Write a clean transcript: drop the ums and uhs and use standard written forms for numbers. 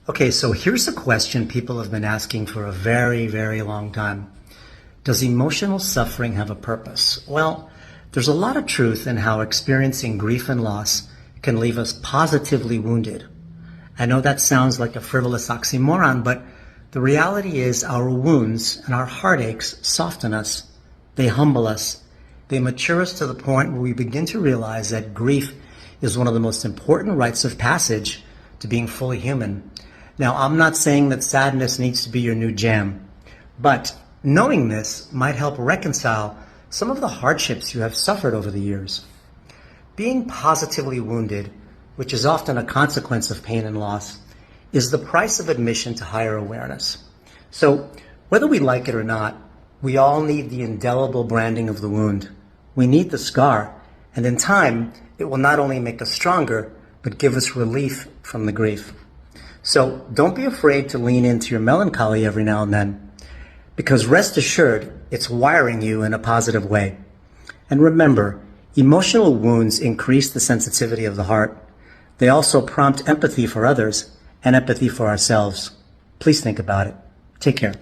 Okay, so here's a question people have been asking for a very, very long time. Does emotional suffering have a purpose? Well, there's a lot of truth in how experiencing grief and loss can leave us positively wounded. I know that sounds like a frivolous oxymoron, but the reality is our wounds and our heartaches soften us. They humble us. They mature us to the point where we begin to realize that grief is one of the most important rites of passage to being fully human. Now, I'm not saying that sadness needs to be your new jam, but knowing this might help reconcile some of the hardships you have suffered over the years. Being positively wounded, which is often a consequence of pain and loss, is the price of admission to higher awareness. So, whether we like it or not, we all need the indelible branding of the wound. We need the scar, and in time, it will not only make us stronger, but give us relief from the grief. So don't be afraid to lean into your melancholy every now and then, because rest assured, it's wiring you in a positive way. And remember, emotional wounds increase the sensitivity of the heart. They also prompt empathy for others and empathy for ourselves. Please think about it. Take care.